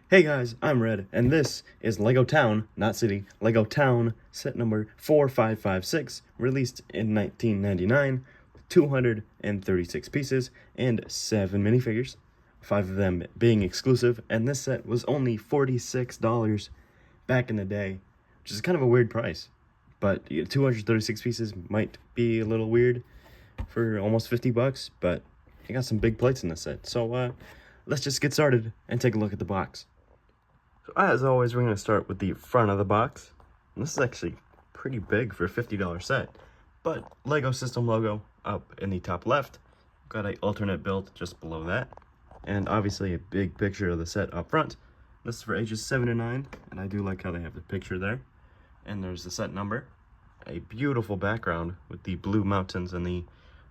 Hey guys, I'm Red, and this is Lego Town, not City, Lego Town set number 4556, released in 1999, with 236 pieces and 7 minifigures, 5 of them being exclusive, and this set was only $46 back in the day, which is kind of a weird price. But 236 pieces might be a little weird for almost 50 bucks, but you got some big plates in this set. So let's just get started and take a look at the box. So as always, we're going to start with the front of the box. And this is actually pretty big for a $50 set. But Lego system logo up in the top left. Got an alternate build just below that. And obviously a big picture of the set up front. This is for ages 7 to 9. And I do like how they have the picture there. And there's the set number. A beautiful background with the blue mountains and the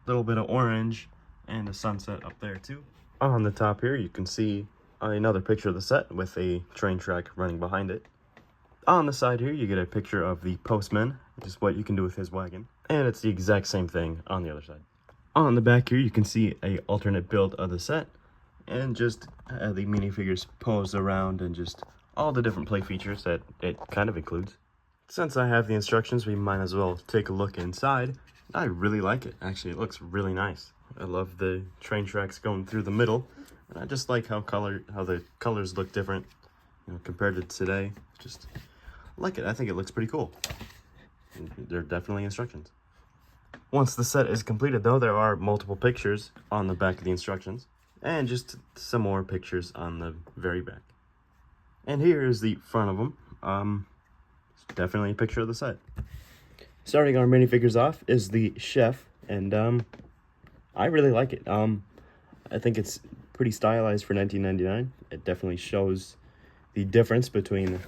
little bit of orange. And the sunset up there too. On the top here you can see another picture of the set with a train track running behind it. On the side here you get a picture of the postman, which is what you can do with his wagon, and it's the exact same thing on the other side. On the back here you can see a alternate build of the set, and just the minifigures posed around and just all the different play features that it kind of includes. Since I have the instructions, we might as well take a look inside. I really like it. Actually, it looks really nice. I love the train tracks going through the middle. And I just like how the colors look different, compared to today. Just like it. I think it looks pretty cool. And there are definitely instructions. Once the set is completed, though, there are multiple pictures on the back of the instructions, and just some more pictures on the very back. And here is the front of them. It's definitely a picture of the set. Starting our minifigures off is the chef, and I really like it. I think it's pretty stylized for 1999. It definitely shows the difference between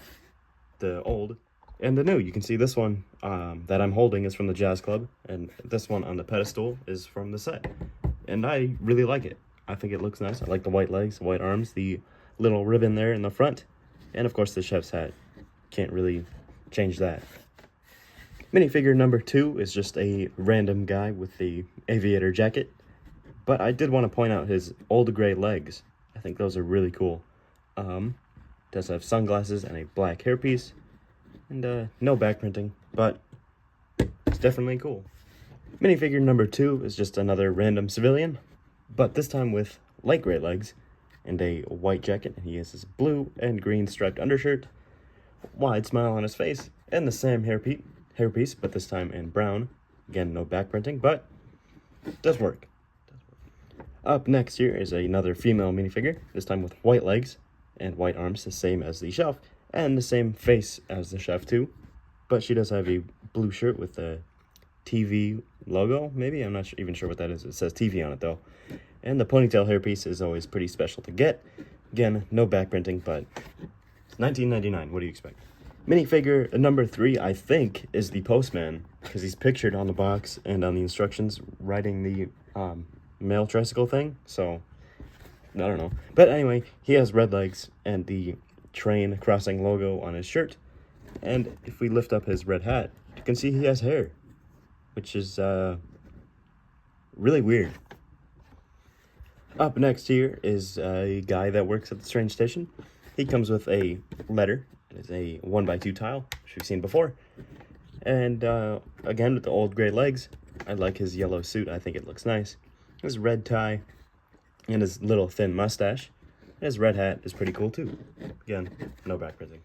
the old and the new. You can see this one that I'm holding is from the Jazz Club, and this one on the pedestal is from the set. And I really like it. I think it looks nice. I like the white legs, white arms, the little ribbon there in the front, and of course the chef's hat. Can't really change that. Minifigure number 2 is just a random guy with the aviator jacket. But I did want to point out his old gray legs. I think those are really cool. Does have sunglasses and a black hairpiece. And no back printing, but it's definitely cool. Minifigure number 2 is just another random civilian, but this time with light gray legs and a white jacket. He has his blue and green striped undershirt, wide smile on his face, and the same hairpiece, but this time in brown. Again, no back printing, but it does work. Up next here is another female minifigure, this time with white legs and white arms, the same as the chef, and the same face as the chef too. But she does have a blue shirt with a TV logo, maybe? I'm not even sure what that is. It says TV on it though. And the ponytail hairpiece is always pretty special to get. Again, no back printing, but it's 1999. What do you expect? Minifigure number 3, I think, is the postman, because he's pictured on the box and on the instructions riding the mail tricycle thing, so I don't know. But anyway, he has red legs and the train crossing logo on his shirt, and if we lift up his red hat, you can see he has hair, which is really weird. Up next here is a guy that works at the train station. He comes with a letter. It is a 1x2 tile, which we've seen before, and again with the old gray legs. I like his yellow suit. I think it looks nice. His red tie and his little thin mustache. His red hat is pretty cool too. Again, no back printing.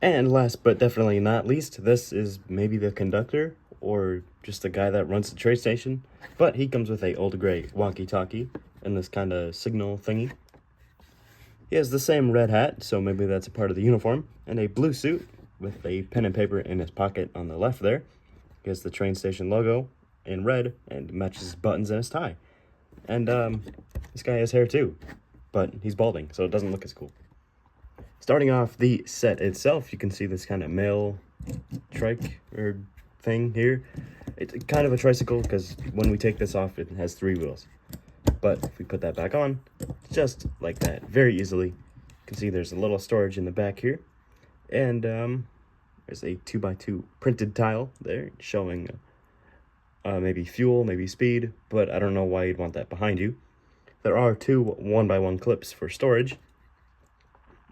And last but definitely not least, this is maybe the conductor or just the guy that runs the train station. But he comes with a old gray walkie-talkie and this kind of signal thingy. He has the same red hat, so maybe that's a part of the uniform, and a blue suit with a pen and paper in his pocket on the left there. He has the train station logo in red and matches his buttons and his tie. And this guy has hair too, but he's balding, so it doesn't look as cool. Starting off the set itself, you can see this kind of mail trike or thing here. It's kind of a tricycle because when we take this off, it has 3 wheels. But if we put that back on, just like that, very easily. You can see there's a little storage in the back here. And there's a 2x2 printed tile there showing maybe fuel, maybe speed, but I don't know why you'd want that behind you. There are 2 1x1 clips for storage.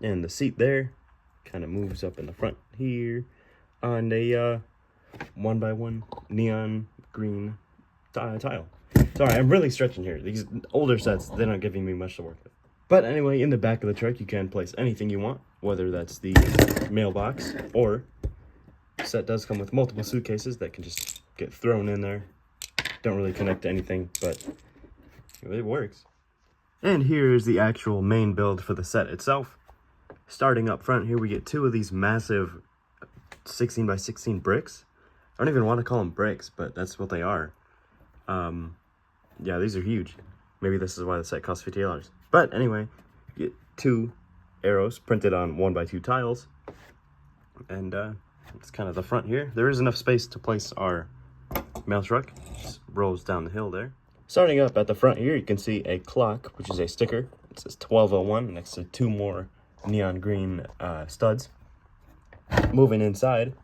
And the seat there kind of moves up in the front here on a 1x1 neon green tile. Sorry, I'm really stretching here. These older sets, they're not giving me much to work with. But anyway, in the back of the truck, you can place anything you want, whether that's the mailbox or the set does come with multiple suitcases that can just get thrown in there. Don't really connect to anything, but it works. And here is the actual main build for the set itself. Starting up front here, we get two of these massive 16 by 16 bricks. I don't even want to call them bricks, but that's what they are. Yeah, these are huge. Maybe this is why the set costs $50. But anyway, you get two arrows printed on 1x2 tiles. And it's kind of the front here. There is enough space to place our mail truck. Just rolls down the hill there. Starting up at the front here, you can see a clock, which is a sticker. It says 12:01 next to two more neon green studs. Moving inside,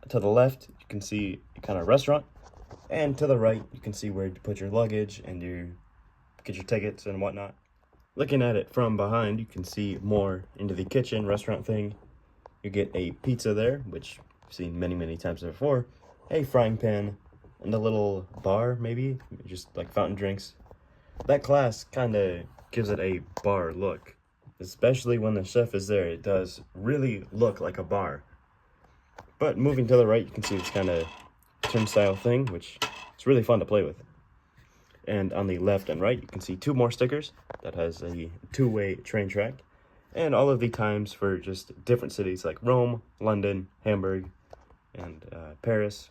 to the left, you can see a kind of restaurant. And to the right, you can see where to put your luggage and get your tickets and whatnot. Looking at it from behind, you can see more into the kitchen restaurant thing. You get a pizza there, which I've seen many, many times before. A frying pan and a little bar, maybe, just like fountain drinks. That glass kind of gives it a bar look, especially when the chef is there. It does really look like a bar. But moving to the right, you can see this kind of turnstile thing, which it's really fun to play with. And on the left and right, you can see two more stickers that has a two-way train track. And all of the times for just different cities like Rome, London, Hamburg, and Paris.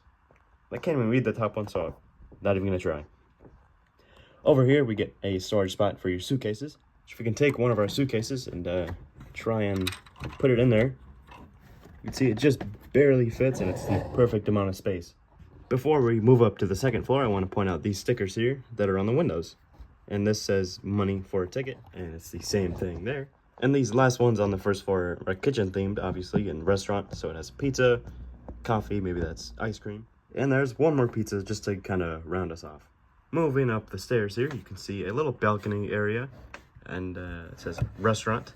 I can't even read the top one, so I'm not even going to try. Over here, we get a storage spot for your suitcases. If we can take one of our suitcases and try and put it in there, you can see it just barely fits, and it's the perfect amount of space. Before we move up to the second floor, I want to point out these stickers here that are on the windows. And this says money for a ticket, and it's the same thing there. And these last ones on the first floor are kitchen themed, obviously, and restaurant. So it has pizza, coffee, maybe that's ice cream. And there's one more pizza just to kind of round us off. Moving up the stairs here, you can see a little balcony area. And it says restaurant.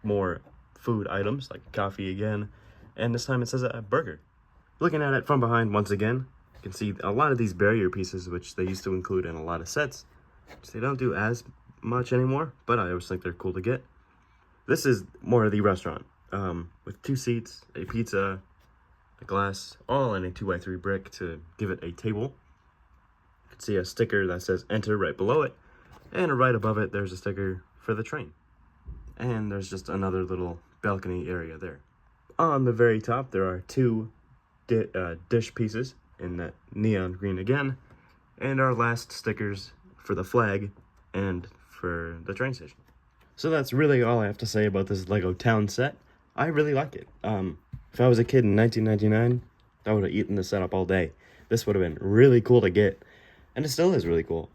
More food items, like coffee again. And this time it says a burger. Looking at it from behind once again, you can see a lot of these barrier pieces, which they used to include in a lot of sets, which they don't do as much anymore, but I always think they're cool to get. This is more of the restaurant, with two seats, a pizza, a glass, all in a 2x3 brick to give it a table. You can see a sticker that says enter right below it, and right above it there's a sticker for the train. And there's just another little balcony area there. On the very top there are two dish pieces in that neon green again, and our last stickers for the flag and for the train station. So that's really all I have to say about this Lego Town set. I really like it. If I was a kid in 1999, I would have eaten this set up all day. This would have been really cool to get, and it still is really cool.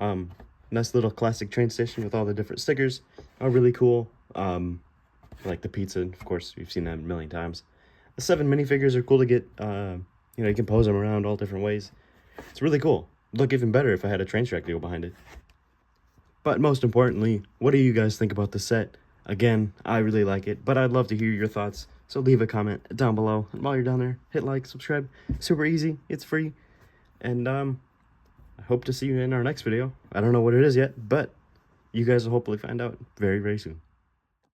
Nice little classic train station with all the different stickers are really cool. Like the pizza, of course, you've seen that a million times. The 7 minifigures are cool to get. You can pose them around all different ways. It's really cool. It'd look even better if I had a train track to go behind it. But most importantly, what do you guys think about the set? Again, I really like it, but I'd love to hear your thoughts. So leave a comment down below. And while you're down there, hit like, subscribe. Super easy. It's free. And I hope to see you in our next video. I don't know what it is yet, but you guys will hopefully find out very, very soon.